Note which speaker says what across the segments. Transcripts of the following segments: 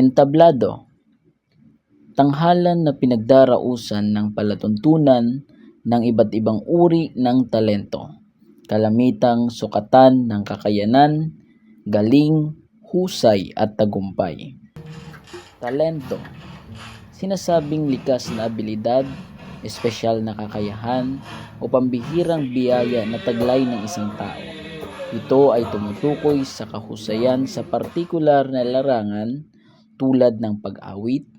Speaker 1: Entablado, tanghalan na pinagdarausan ng palatuntunan ng iba't ibang uri ng talento, kalamitang sukatan ng kakayanan, galing, husay at tagumpay. Talento, sinasabing likas na abilidad, espesyal na kakayahan o pambihirang biyaya na taglay ng isang tao. Ito ay tumutukoy sa kahusayan sa partikular na larangan tulad ng pag-awit,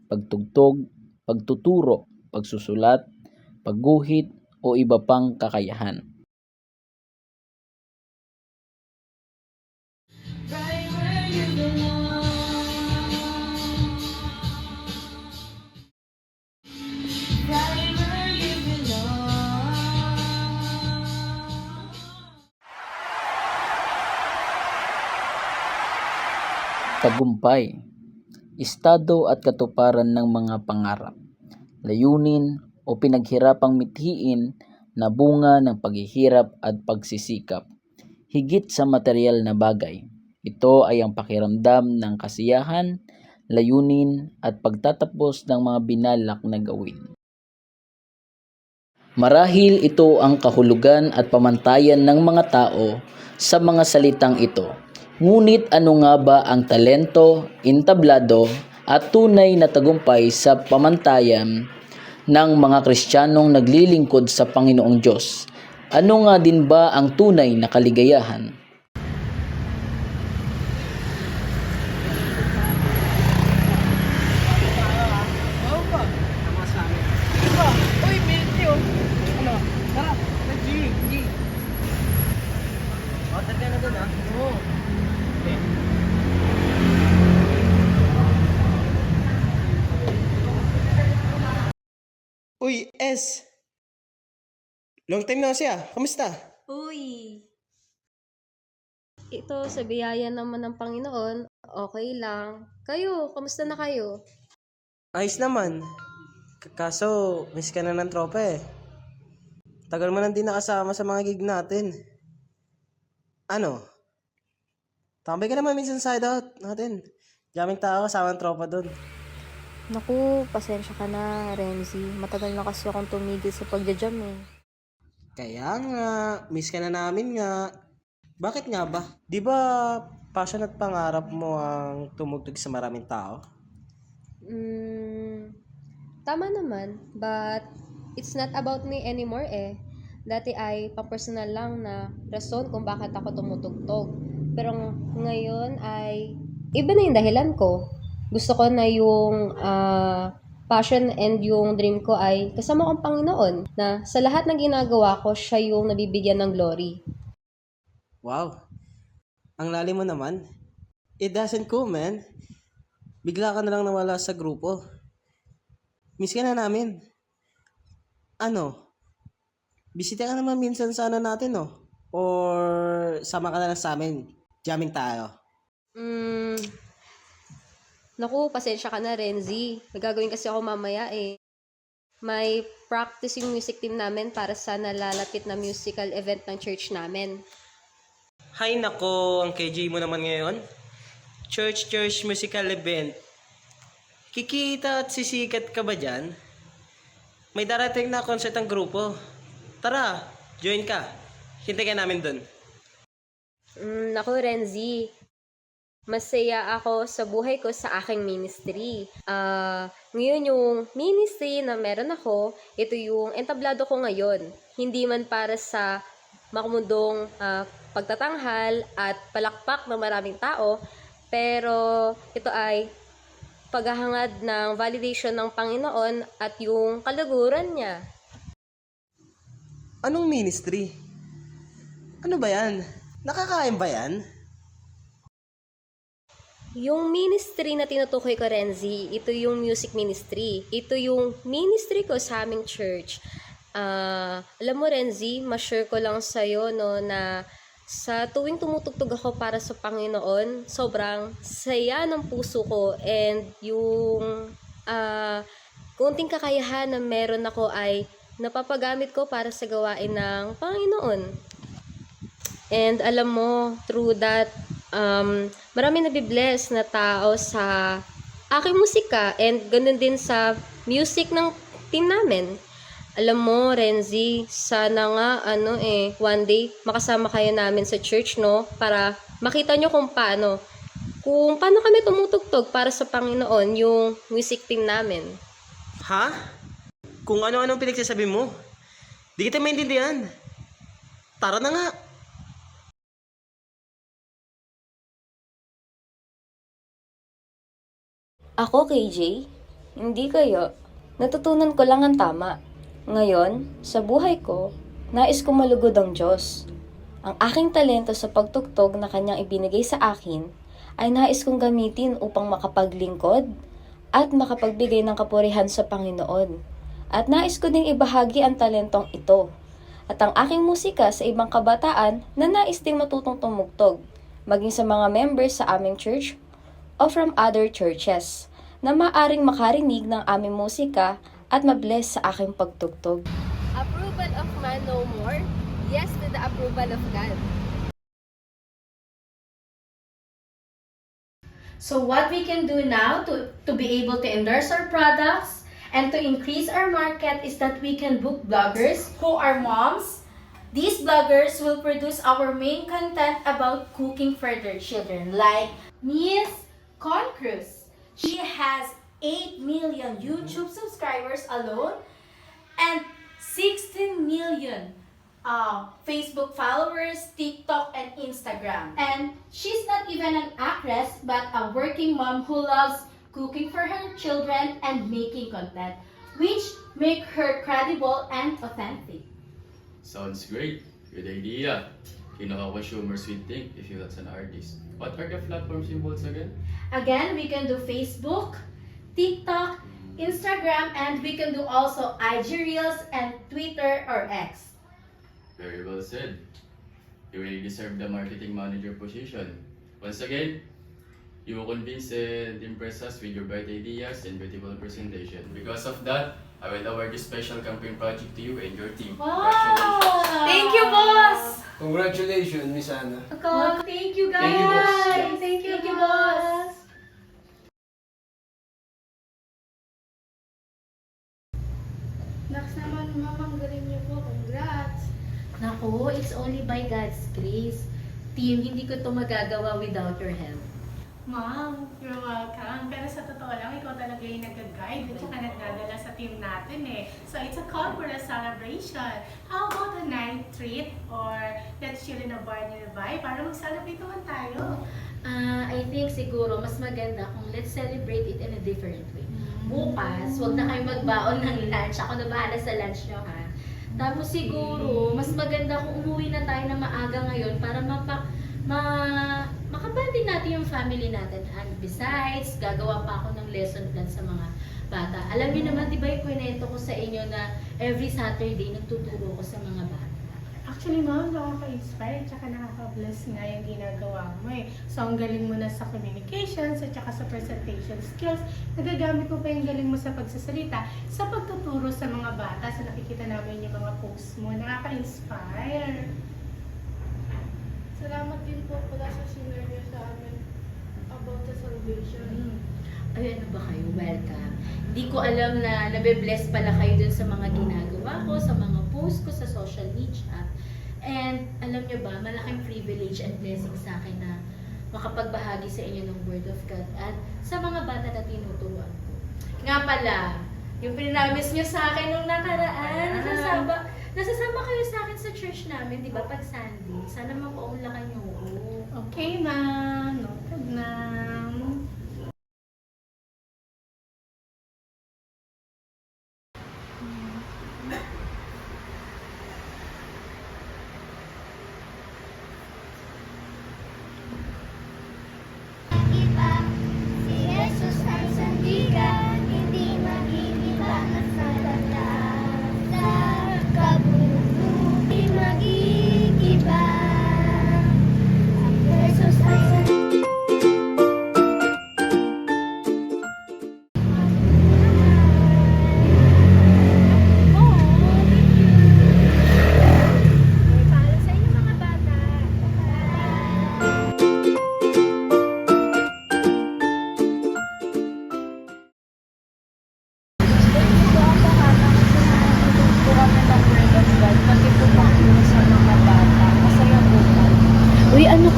Speaker 1: pagtugtog, pagtuturo, pagsusulat, pagguhit o iba pang kakayahan. Tagumpay, estado at katuparan ng mga pangarap, layunin o pinaghirapang mithiin na bunga ng paghihirap at pagsisikap. Higit sa material na bagay, ito ay ang pakiramdam ng kasiyahan, layunin at pagtatapos ng mga binalak na gawin. Marahil ito ang kahulugan at pamantayan ng mga tao sa mga salitang ito. Ngunit ano nga ba ang talento, entablado at tunay na tagumpay sa pamantayan ng mga Kristiyanong naglilingkod sa Panginoong Diyos? Ano nga din ba ang tunay na kaligayahan?
Speaker 2: Uy, S! Long time na siya. Kamusta?
Speaker 3: Uy! Ito, sa biyaya naman ng Panginoon, okay lang. Kayo, kamusta na kayo?
Speaker 2: Ayos naman. Kaso, miss ka na ng tropa eh. Tagal mo nang di nakasama sa mga gig natin. Ano? Tambay ka naman minsan sa hideout natin. Daming tao kasama ng tropa doon.
Speaker 3: Naku, pasensya ka na, Renzi. Matagal na kasi akong tumigil sa pagja-jam eh.
Speaker 2: Kaya nga, miss ka na namin nga. Bakit nga ba? Di ba passion at pangarap mo ang tumugtog sa maraming tao?
Speaker 3: Tama naman, but it's not about me anymore eh. Dati ay pang-personal lang na rason kung bakit ako tumutugtog. Pero ngayon ay iba na yung dahilan ko. Gusto ko na yung passion and yung dream ko ay kasama kong Panginoon na sa lahat ng ginagawa ko, siya yung nabibigyan ng glory.
Speaker 2: Wow. Ang lalim mo naman. It doesn't go, man. Bigla ka na lang nawala sa grupo. Miss ka na namin. Ano? Bisita ka naman minsan sa ano natin, no? Or sama ka na lang sa amin. Jamming tayo.
Speaker 3: Naku, pasensya ka na, Renzi. Magagawin kasi ako mamaya eh. May practice yung music team namin para sa nalalapit na musical event ng church namin.
Speaker 2: Hay nako, ang KJ mo naman ngayon. Church musical event. Kikita at sisikat ka ba dyan? May darating na concert ang grupo. Tara, join ka. Hintay ka namin dun.
Speaker 3: Naku, Renzi. Masaya ako sa buhay ko sa aking ministry. Ngayon yung ministry na meron ako, ito yung entablado ko ngayon. Hindi man para sa makamundong pagtatanghal at palakpak ng maraming tao, pero ito ay paghahangad ng validation ng Panginoon at yung kalaguran niya.
Speaker 2: Anong ministry? Ano ba yan? Nakakain ba yan?
Speaker 3: Yung ministry na tinutukoy ko, Renzi, ito yung music ministry. Ito yung ministry ko sa aming church. Alam mo, Renzi, ma-share ko lang sa'yo no, na sa tuwing tumutugtog ako para sa Panginoon, sobrang saya ng puso ko, and yung kunting kakayahan na meron ako ay napapagamit ko para sa gawain ng Panginoon. And alam mo, through that, marami nabibless na tao sa aking musika and ganun din sa music ng team namin. Alam mo, Renzi, sana nga, one day, makasama kayo namin sa church, no? Para makita nyo kung paano kami tumutugtog para sa Panginoon, yung music team namin.
Speaker 2: Ha? Kung ano-anong pinagsasabi mo? Di kita maintindihan. Tara na nga.
Speaker 3: Ako, KJ? Hindi kayo. Natutunan ko lang ang tama. Ngayon, sa buhay ko, nais ko malugod ang Diyos. Ang aking talento sa pagtugtog na kanyang ibinigay sa akin ay nais kong gamitin upang makapaglingkod at makapagbigay ng kapurihan sa Panginoon. At nais ko ding ibahagi ang talentong ito at ang aking musika sa ibang kabataan na nais ding matutong tumugtog, maging sa mga members sa aming church o from other churches na maaring makarinig ng aming musika at mabless sa aking pagtugtog.
Speaker 4: Approval of man no more, yes to the approval of God.
Speaker 5: So what we can do now to be able to endorse our products and to increase our market is that we can book bloggers who are moms. These bloggers will produce our main content about cooking for their children, like Miss Concruz. She has 8 million YouTube subscribers alone and 16 million Facebook followers, TikTok, and Instagram. And she's not even an actress, but a working mom who loves cooking for her children and making content, which make her credible and authentic.
Speaker 6: Sounds great. Good idea. You know how consumers will think if you was an artist. What are the platforms involved again?
Speaker 5: Again, we can do Facebook, TikTok, Instagram, and we can do also IG Reels and Twitter or X.
Speaker 6: Very well said. You really deserve the marketing manager position. Once again, you convince and impress us with your bright ideas and beautiful presentation. Because of that, I will award this special campaign project to you and your team.
Speaker 5: Wow!
Speaker 6: Congratulations.
Speaker 5: Thank you, boss!
Speaker 7: Congratulations, Miss Anna.
Speaker 5: Thank you, guys!
Speaker 7: Thank you, boss.
Speaker 5: Thank you, boss!
Speaker 8: Next naman, mamang galing niyo po. Congrats!
Speaker 9: Naku, it's only by God's grace. Team, hindi ko to magagawa without your help.
Speaker 8: Ma'am, you're welcome. Pero sa totoo lang, ikaw talaga yung nag-guide at saka nagdadala sa team natin eh. So it's a call for a celebration. How about a night treat or let's chill in a bar nearby para mag-celebrate naman tayo?
Speaker 9: I think siguro mas maganda kung let's celebrate it in a different way. Bukas, wag na kayo magbaon ng lunch. Ako na bahala sa lunch nyo, ha? Tapos siguro, mas maganda kung umuwi na tayo na maaga ngayon para makabanding natin yung family natin. And besides, gagawa pa ako ng lesson plan sa mga bata. Alam niyo naman, di ba yung kwento ko sa inyo na every Saturday nagtuturo ko sa mga bata.
Speaker 8: Actually, ma'am, nakaka-inspire at saka nakaka-bless nga yung ginagawa mo eh. So, ang galing mo na sa communications at saka sa presentation skills. Nagagamit mo pa yung galing mo sa pagsasalita sa pagtuturo sa mga bata. So, nakikita namin yung mga posts mo. Nakaka-inspire. Salamat din po pala sa senior niyo sa amin about the salvation.
Speaker 9: Ay, ano ba kayo? Welcome. Hindi ko alam na nabe-bless pala kayo dun sa mga ginagawa ko, sa mga post ko sa social media. And alam nyo ba, malaking privilege and blessing sa akin na makapagbahagi sa inyo ng Word of God at sa mga bata na tinuturuan ko. Nga pala, yung pinamis nyo sa akin nung nakaraan, nasasama kayo sa akin sa church namin, di ba, pag Sunday. Sana mapaunlakan nyo.
Speaker 8: Okay, ma'am. No problem.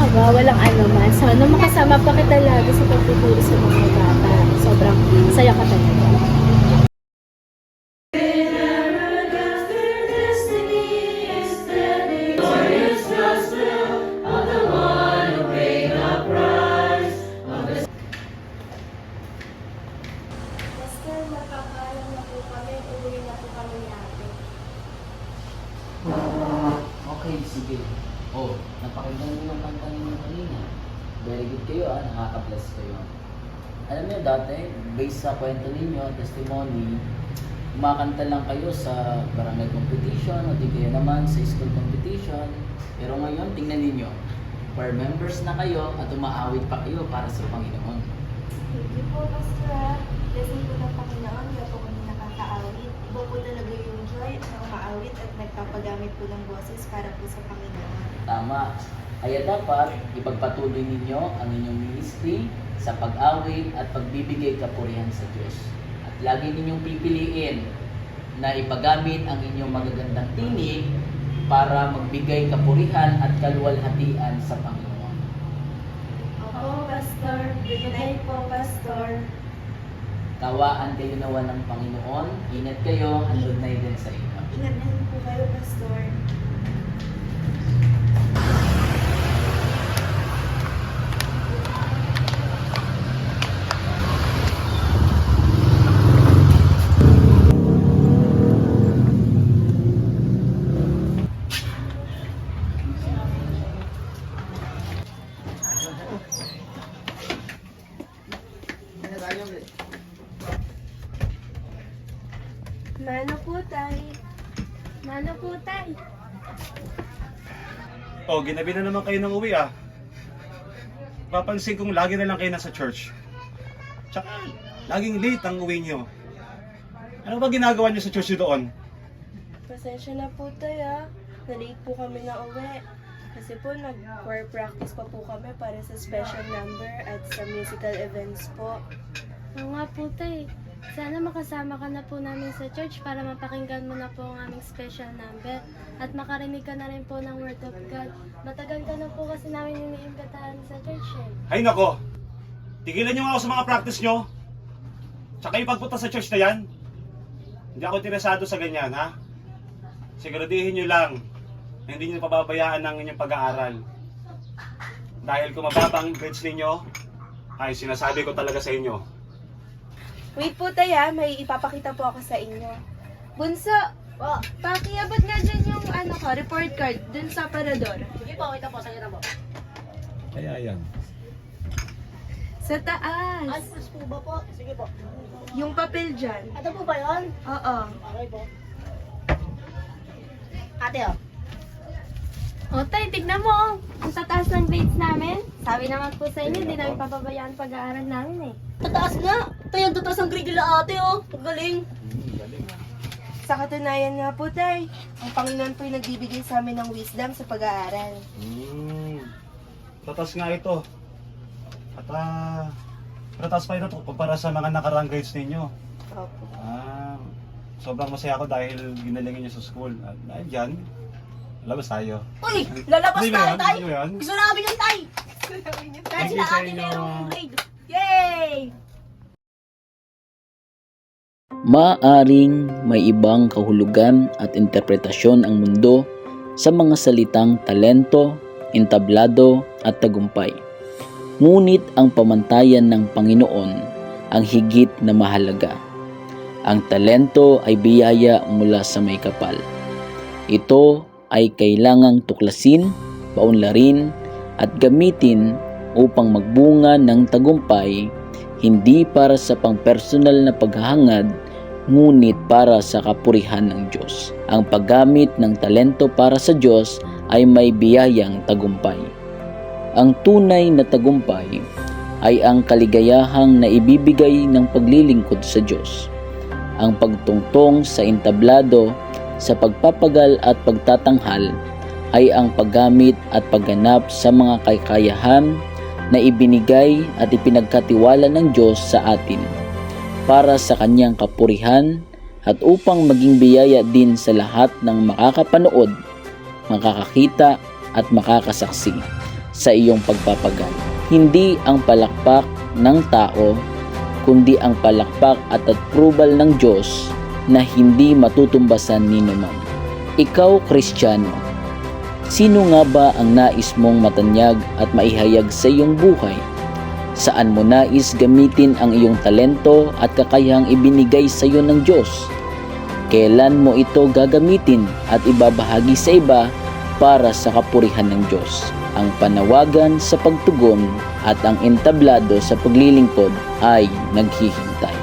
Speaker 9: Wow, walang ano man. Sana makasama pa kita lagi sa pagtuturo sa mga bata. Sobrang saya ka talaga.
Speaker 4: Master, magpapaalam na po kami. Uwi na po kami natin.
Speaker 1: Okay, sige. Oh, napakinggan niyo yung kanta ninyo kanina. Very good kayo nakaka-bless kayo. Alam niyo dati, based sa kwento ninyo, testimony, kumakanta lang kayo sa barangay competition o di kayo naman sa school competition. Pero ngayon, tingnan ninyo, choir members na kayo at umaawit pa kayo para sa Panginoon.
Speaker 4: Thank you po, Pastor. Blessing po ng Panginoon. Kaya po kami nakakaawit. Iba po talaga yung joy ng maawit at nagpapagamit po ng boses para po sa Panginoon.
Speaker 1: Tama. Kaya dapat ipagpatuloy ninyo ang inyong ministry sa pag-awit at pagbibigay kapurihan sa Diyos. At lagi ninyong pipiliin na ipagamit ang inyong magagandang tinig para magbigay kapurihan at kaluwalhatian sa Panginoon.
Speaker 4: Opo, Pastor. Good night po, Pastor.
Speaker 1: Tawaan kayo nawa ng Panginoon. Ingat kayo. Handog na din sa inyo.
Speaker 4: Ingat na po kayo, Pastor. Mano po, Tay. Mano po, Tay.
Speaker 10: Oh, ginabi na naman kayo ng uwi ah. Papansin kong lagi na lang kayo nasa church. Tsaka, laging late ang uwi nyo. Ano ba ginagawa nyo sa church nyo doon?
Speaker 4: Pasensya na po, Tay, Na-late po kami na uwi. Kasi po, nag-choir practice pa po kami para sa special number at sa musical events po.
Speaker 11: Oo nga po, Tay. Sana makasama ka na po namin sa church para mapakinggan mo na po ang aming special number at makarinig ka na rin po ng Word of God. Matagal ka na po kasi namin iniimbitahan sa church
Speaker 10: Ay nako, tigilan nyo nga ako sa mga practice nyo. Tsaka yung pagpunta sa church na yan. Hindi ako interesado sa ganyan, ha? Siguraduhin nyo lang na hindi nyo pababayaan ng inyong pag-aaral. Dahil kung mababa ang grades ninyo, ay sinasabi ko talaga sa inyo.
Speaker 4: Wait po, Tay, may ipapakita po ako sa inyo. Bunso, pakiabot nga dyan yung report card dun sa parador.
Speaker 9: Sige po, ito po, sige na po.
Speaker 10: Kaya yan.
Speaker 4: Sa taas.
Speaker 9: Alas po ba po? Sige po.
Speaker 4: Yung papel dyan.
Speaker 9: Ito po ba yun?
Speaker 4: Oo.
Speaker 9: Okay po. Ate, oh.
Speaker 11: O, Tay, tignan mo. Ang tataas ng grades namin. Sabi naman po sa inyo, hindi namin papabayaan pag-aaral namin
Speaker 9: Tataas nga. Tayo, tataas ang grade nila ate, oh. Ang galing.
Speaker 4: Sa katunayan nga po, Tay, ang Panginoon po yung nagbibigay sa amin ng wisdom sa pag-aaral.
Speaker 10: Tatas nga ito. At tatas pa ito para sa mga nakarang grades ninyo.
Speaker 4: Opo.
Speaker 10: Sobrang masaya ako dahil ginalingan niyo sa school. At dahil dyan, labas tayo.
Speaker 9: Uy, lalabas
Speaker 10: Hindi ba
Speaker 9: tayo,
Speaker 10: yan?
Speaker 9: Tay.
Speaker 10: Hindi ba yan?
Speaker 9: Gusto namin yung Tay. Kahit
Speaker 10: Thank
Speaker 9: sila
Speaker 10: you sa
Speaker 9: ate
Speaker 10: inyo.
Speaker 9: merong grade. Yay!
Speaker 1: Maaring may ibang kahulugan at interpretasyon ang mundo sa mga salitang talento, entablado at tagumpay. Ngunit ang pamantayan ng Panginoon ang higit na mahalaga. Ang talento ay biyaya mula sa may kapal. Ito ay kailangang tuklasin, paunlarin at gamitin upang magbunga ng tagumpay, hindi para sa pangpersonal na paghahangad, ngunit para sa kapurihan ng Diyos. Ang paggamit ng talento para sa Diyos ay may biyayang tagumpay. Ang tunay na tagumpay ay ang kaligayahang naibibigay ng paglilingkod sa Diyos. Ang pagtungtong sa entablado, sa pagpapagal at pagtatanghal ay ang paggamit at pagganap sa mga kakayahan na ibinigay at ipinagkatiwala ng Diyos sa atin para sa kanyang kapurihan at upang maging biyaya din sa lahat ng makakapanood, makakakita at makakasaksi sa iyong pagpapagal. Hindi ang palakpak ng tao, kundi ang palakpak at approval ng Diyos na hindi matutumbasan ni naman. Ikaw, Kristiyano, sino nga ba ang nais mong matanyag at maihayag sa iyong buhay? Saan mo nais gamitin ang iyong talento at kakayahang ibinigay sa iyo ng Diyos? Kailan mo ito gagamitin at ibabahagi sa iba para sa kapurihan ng Diyos? Ang panawagan sa pagtugon at ang entablado sa paglilingkod ay naghihintay.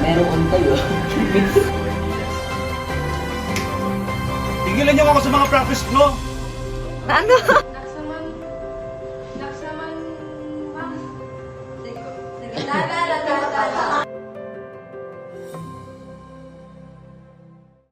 Speaker 1: Meron kayo.
Speaker 10: Tigilan niyo ako sa mga practice nyo.
Speaker 4: Dax naman, ma. Sige,